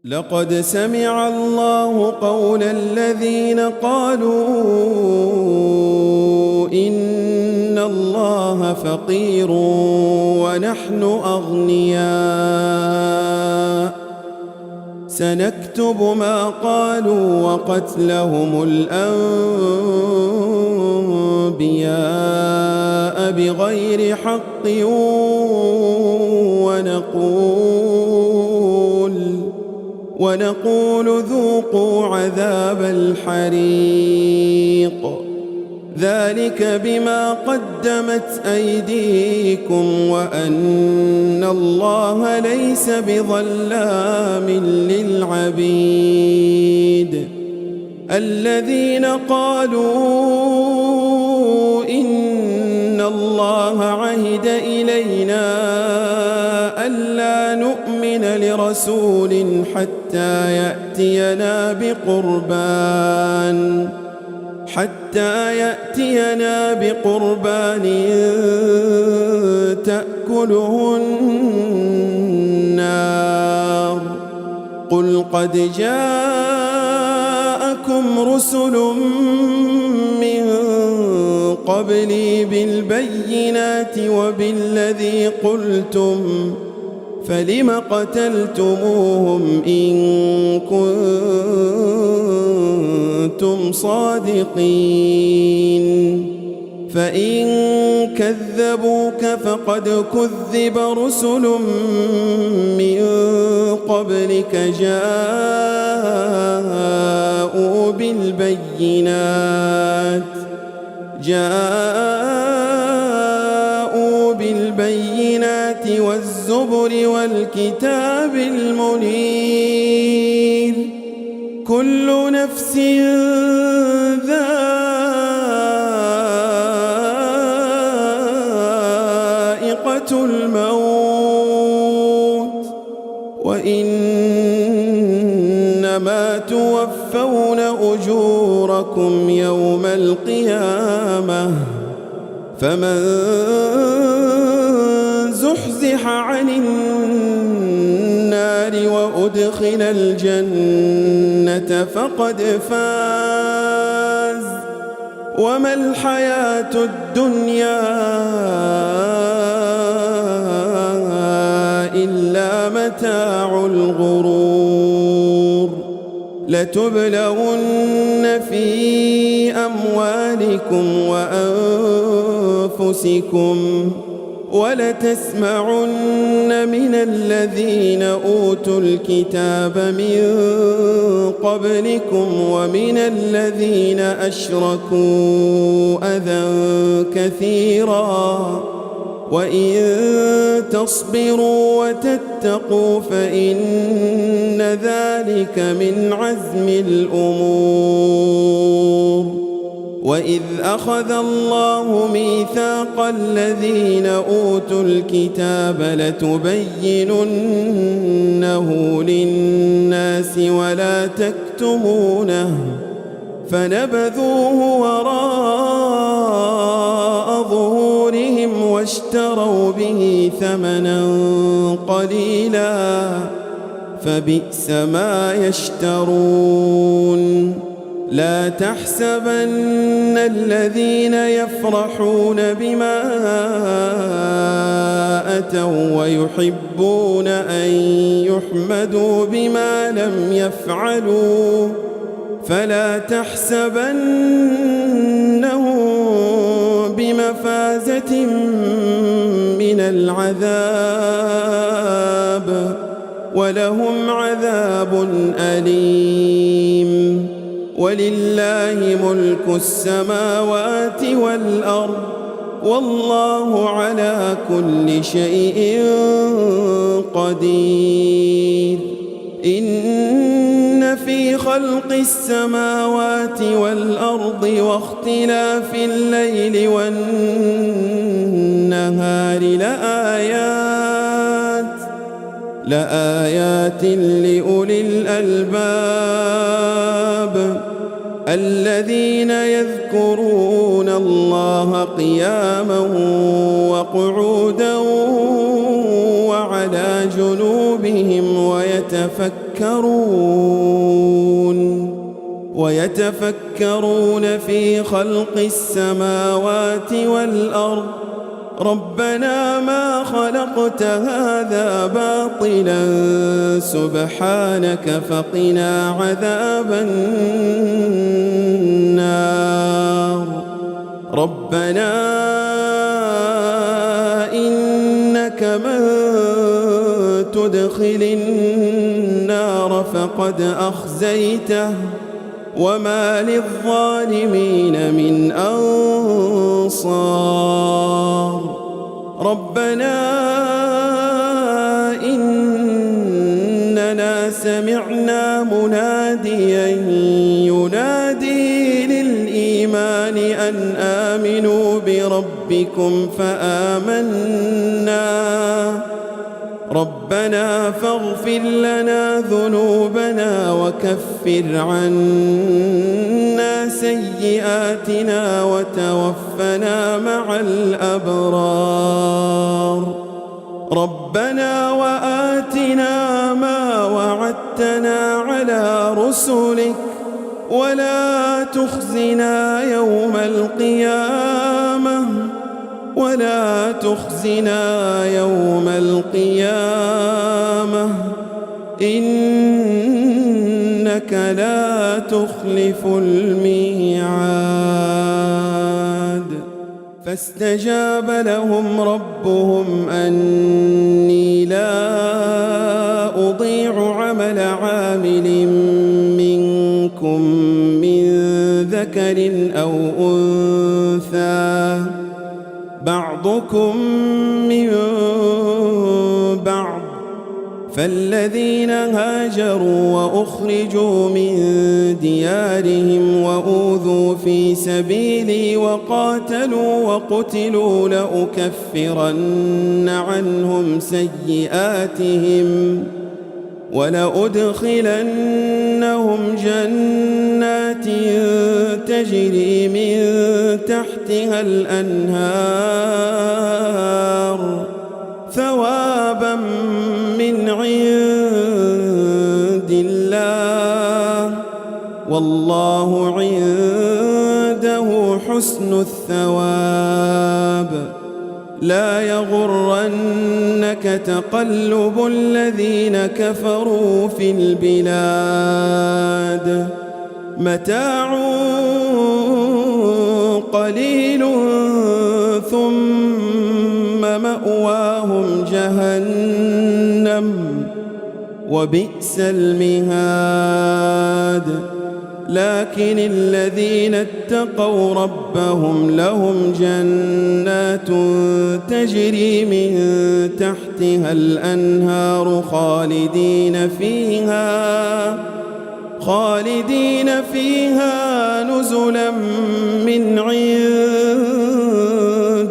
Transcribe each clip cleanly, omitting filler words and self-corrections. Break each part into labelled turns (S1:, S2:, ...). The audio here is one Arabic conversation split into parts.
S1: لقد سمع الله قول الذين قالوا إن الله فقير ونحن أغنياء سنكتب ما قالوا وقتلهم الأنبياء بغير حق ونقول ذوقوا عذاب الحريق ذلك بما قدمت أيديكم وأن الله ليس بظلام للعبيد الذين قالوا إن الله عهد إلينا ألا نؤمن لرسول حتى يأتينا بقربان تأكله النار قل قد جاءكم رسل من قبلي بالبينات وبالذي قلتم فلم قتلتموهم إن كنتم صادقين فإن كذبوك فقد كذب رسل من قبلك جاءوا بالبينات والزبر والكتاب المنير كل نفس ذائقة الموت وإنما توفون أجوركم يوم القيامة فمن زحزح عن النار وأدخل الجنة فقد فاز وما الحياة الدنيا إلا متاع الغرور لتبلغن في أموالكم وأنفسكم ولتسمعن من الذين أوتوا الكتاب من قبلكم ومن الذين أشركوا أذى كثيرا وإن تصبروا وتتقوا فإن ذلك من عزم الأمور وإذ أخذ الله ميثاق الذين أوتوا الكتاب لتبيننه للناس ولا تكتمونه فنبذوه وراء ظهورهم واشتروا به ثمنا قليلا فبئس ما يشترون لا تحسبن الذين يفرحون بما أتوا ويحبون أن يحمدوا بما لم يفعلوا فلا تحسبنهم بمفازة من العذاب ولهم عذاب أليم ولله ملك السماوات والأرض والله على كل شيء قدير إن في خلق السماوات والأرض واختلاف الليل والنهار لآيات لأولي الألباب الذين يذكرون الله قياما وقعودا على جنوبهم ويتفكرون في خلق السماوات والأرض ربنا ما خلقت هذا باطلا سبحانك فقنا عذاب النار ربنا إنك من تدخل النار فقد أخزيته وما للظالمين من أنصار ربنا إننا سمعنا مناديا ينادي للإيمان أن آمنوا بربكم فآمنا ربنا فاغفر لنا ذنوبنا وكفر عنا سيئاتنا وتوفنا مع الأبرار ربنا وآتنا ما وعدتنا على رسلك ولا تخزنا يوم القيامة إنك لا تخلف الميعاد فاستجاب لهم ربهم أني لا أضيع عمل عامل منكم من ذكر أو أنثى بعضكم من بعض فالذين هاجروا وأخرجوا من ديارهم وأوذوا في سبيلي وقاتلوا وقتلوا لأكفرن عنهم سيئاتهم ولأدخلنهم جنات تجري من تحتها الأنهار ثوابا من عند الله والله عنده حسن الثواب لا يغرنك تقلب الذين كفروا في البلاد متاع قليل ثم مأواهم جهنم وبئس المهاد لكن الذين اتقوا ربهم لهم جنات تجري من تحتها الأنهار خالدين فيها نزلا من عند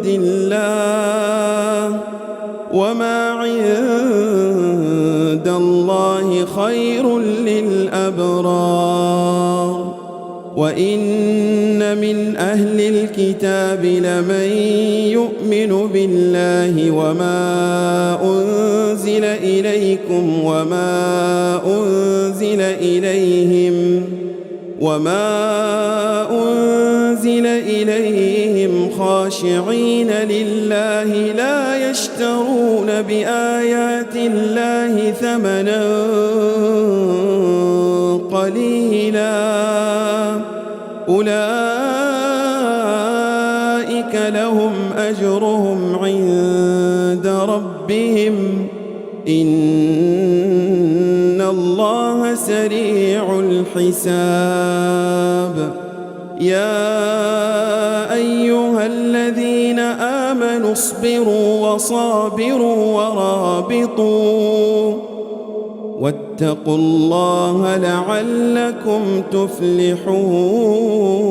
S1: الله وما عند الله خير للأبرار وإن من أهل الكتاب لمن يؤمن بالله وما أنزل إليكم وما أنزل إليهم خاشعين لله لا يشترون بآيات الله ثمنا قليلا أولئك لهم أجرهم عند ربهم إن الله سريع الحساب يا أيها الذين آمنوا اصبروا وصابروا ورابطوا واتقوا الله لعلكم تفلحون